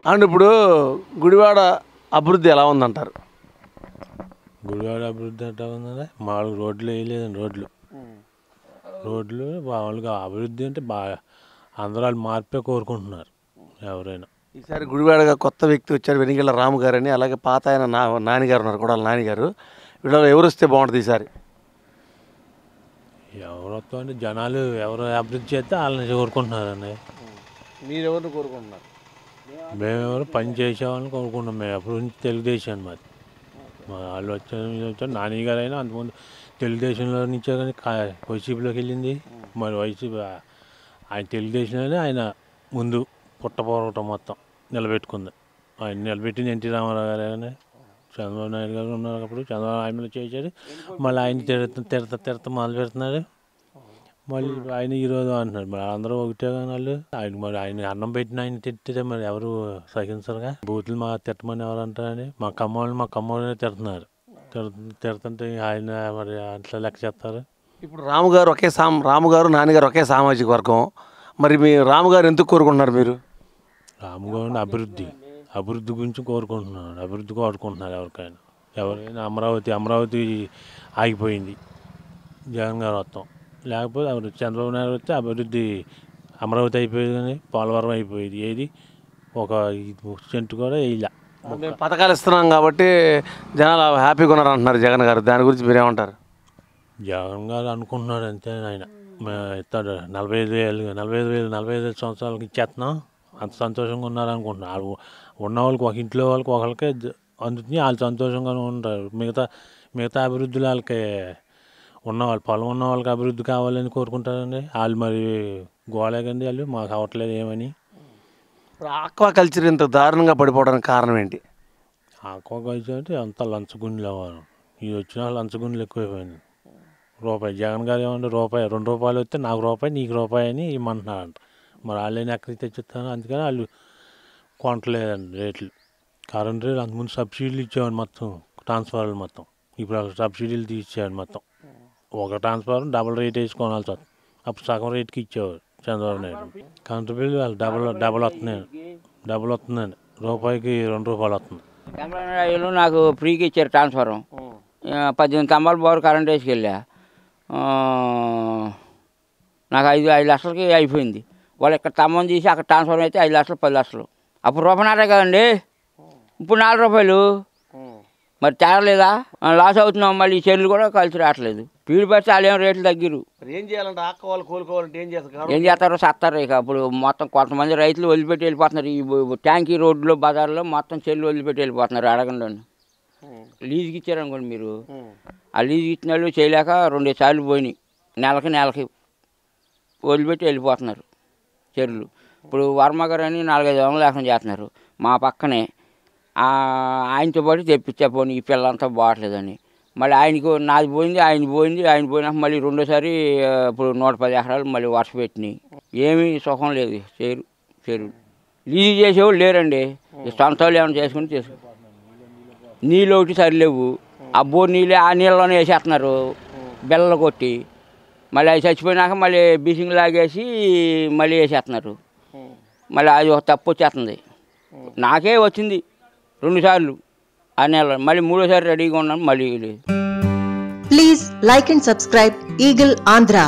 And ఇప్పుడు గుడివాడ అభివృద్ధి ఎలా ఉందంటారు? గుడివాడ అభివృద్ధి ఎట్లా ఉందంటే మామూలు రోడ్లు వేయలేదండి. రోడ్లు మామూలుగా అభివృద్ధి అంటే బాగా అందరూ వాళ్ళు మార్పే కోరుకుంటున్నారు ఎవరైనా. ఈసారి గుడివాడగా కొత్త వ్యక్తి వచ్చారు, వెనిగళ్ళ రాము గారు అని. అలాగే పాత ఆయన నానిగారు ఉన్నారు, కూడా నానిగారు. వీళ్ళలో ఎవరు వస్తే బాగుంటుంది ఈసారి? ఎవరు వస్తాం అంటే జనాలు ఎవరు అభివృద్ధి చేస్తే వాళ్ళని కోరుకుంటున్నారండి. మీరు ఎవరిని కోరుకుంటున్నారు? మేమెవరు పని చేసేవాళ్ళని కోరుకుంటున్నాం. మేము అప్పుడు నుంచి తెలుగుదేశం అన్నమాట. వాళ్ళు వచ్చారు నాని గారు అయినా అంతకుముందు తెలుగుదేశంలో నుంచే కానీ వైసీపీలోకి వెళ్ళింది. మరి వైసీపీ ఆయన తెలుగుదేశంలోనే ఆయన ముందు పుట్టపోవటం మొత్తం నిలబెట్టుకుంది. ఆయన నిలబెట్టింది ఎన్టీ రామారావు గారు కానీ చంద్రబాబు నాయుడు గారు ఉన్నారు. అప్పుడు చంద్రబాబు ఆయనలో చేశాడు. మళ్ళీ ఆయన తిడత మొదలు పెడుతున్నాడు. మళ్ళీ ఆయన ఈరోజు అంటున్నాడు. మరి అందరూ ఒకటే కానీ వాళ్ళు ఆయన మరి ఆయన అన్నం పెట్టిన ఆయన తిట్టితే మరి ఎవరు సహించరుగా. బూతులు మా తిట్టమని ఎవరు అంటారని మా కమ్మోళ్ళనే తిడుతున్నారు. తిడుతుంటే ఆయన మరి అట్లా లెక్క చేస్తారు. ఇప్పుడు రాముగారు నాన్నగారు ఒకే సామాజిక వర్గం. మరి మీ రాముగారు ఎందుకు కోరుకుంటున్నారు మీరు? రాముగారు అభివృద్ధి గురించి కోరుకుంటున్నాడు. అభివృద్ధి కోరుకుంటున్నారు ఎవరైనా. అమరావతి ఆగిపోయింది జగన్ గారు వస్తాం. లేకపోతే చంద్రబాబు నాయుడు వస్తే అభివృద్ధి అమరావతి అయిపోయేది కానీ పోలవరం అయిపోయేది. ఏది ఒక సెంటు కూడా వేయలే. మేము పథకాలు ఇస్తున్నాం కాబట్టి జనాలు హ్యాపీగా ఉన్నారు అంటున్నారు జగన్ గారు. దాని గురించి మీరేమంటారు? జగన్ గారు అనుకుంటున్నాడు అంతే. ఆయన ఇస్తాడు 45,000 సంవత్సరాలకి ఇచ్చేస్తున్నాం, అంత సంతోషంగా ఉన్నారు అనుకుంటున్నారు. ఉన్న వాళ్ళకి ఒక ఇంట్లో వాళ్ళకి ఒకరికి అందుతుంది, వాళ్ళు సంతోషంగానే ఉంటారు. మిగతా అభివృద్ధులు వాళ్ళకి ఉన్నవాళ్ళు పొలం ఉన్న వాళ్ళకి అభివృద్ధి కావాలని కోరుకుంటారండి. వాళ్ళు మరి గోళకండి వాళ్ళు మాకు అవ్వట్లేదు ఏమని. ఇప్పుడు ఆక్వా కల్చర్ ఇంత దారుణంగా పడిపోవడానికి కారణం ఏంటి? ఆక్వా కల్చర్ అంటే అంత లంచగుండ్లు అవ్వాలి. ఇది వచ్చిన లంచగుండ్లు ఎక్కువైపోయింది. రూపాయి జగన్ గారు ఏమంటే ₹2 వస్తే నాకు రూపాయి నీకు రూపాయి అని ఇమ్మంటున్నారంట. మరి వాళ్ళని ఎక్కడికి తెచ్చిస్తాను. అందుకని వాళ్ళు కొనట్లేదండి రేట్లు. కరెంట్ రేట్లు అంతకుముందు సబ్సిడీలు ఇచ్చేవాడు మొత్తం, ట్రాన్స్ఫార్మర్లు మొత్తం. ఇప్పుడు సబ్సిడీలు తీసేవాడు మొత్తం. ఒక ట్రాన్స్ఫార్మర్ డబుల్ రేట్ వేసి కొనాల్సి వస్తుంది. అప్పుడు సగం రేట్కి ఇచ్చేవాడు చంద్రబాబు నాయుడు. కరెంట్ బిల్లు వాళ్ళు డబుల్ వస్తుందండి. రూపాయికి ₹2 వస్తుంది. చంద్రబాబు నాయుడు నాకు ఫ్రీకి ఇచ్చారు ట్రాన్స్ఫార్మర్. 18 స్తంభాలు బోర్ కరెంట్ వేసుకెళ్ళా. నాకు 5 లక్షలకి అయిపోయింది. వాళ్ళు ఇక్కడ స్తంభం తీసి అక్కడ ట్రాన్స్ఫార్మర్ అయితే 5 లక్షలు 10 లక్షలు. అప్పుడు ₹1.5 కదండి, ఇప్పుడు ₹4. మరి తేరలేదా? లాస్ అవుతున్నాం. మళ్ళీ ఈ చెల్లు కూడా కలిసి రావట్లేదు. పీడి పరిస్థితి వాళ్ళు ఏం రేట్లు తగ్గిరు. ఏం చేయాలంటే ఆక్కోవాలి కోలుకోవాలంటే ఏం చేస్తారో సత్తారు. ఇక అప్పుడు మొత్తం కొంతమంది రైతులు వదిలిపెట్టి వెళ్ళిపోతున్నారు. ఈ ట్యాంకీ రోడ్లో బజార్లో మొత్తం చెల్లు వదిలిపెట్టి వెళ్ళిపోతున్నారు. అడగండి, లీజుకి ఇచ్చారనుకోండి మీరు. ఆ లీజుకి ఇచ్చిన వాళ్ళు చేయలేక 2 సార్లు పోయినాయి. నెలకి వదిలిపెట్టి వెళ్ళిపోతున్నారు చెరువులు. ఇప్పుడు వర్మ గారు అని 4-5 వందలు లేకుండా చేస్తున్నారు మా పక్కనే. ఆయనతో పాటు తెప్పించా పోనీ ఈ పిల్లంతా బాగట్లేదని. మళ్ళీ నాది పోయింది, ఆయన పోయినాక మళ్ళీ రెండోసారి ఇప్పుడు 110 ఎకరాలు మళ్ళీ వర్ష పెట్టినాయి. ఏమీ సుఖం లేదు. చెరువు లీజు చేసేవాళ్ళు లేరండి. సొంత వాళ్ళు ఏమైనా చేసుకుని నీళ్ళు ఒకటి సరిలేవు. ఆ బోర్ నీళ్ళే ఆ నీళ్ళలోనే వేసేస్తున్నారు బెల్లలు కొట్టి. మళ్ళీ అవి చచ్చిపోయినాక మళ్ళీ బీసింగ్ లాగేసి మళ్ళీ వేసేస్తున్నారు. మళ్ళీ అది ఒక తప్పు వచ్చేస్తుంది. నాకే వచ్చింది 2 సార్లు ఆ నెలలో. మళ్ళీ 3ఓసారి రెడీగా ఉన్నాను. మళ్ళీ లేదు. Please like and subscribe eagle Andhra.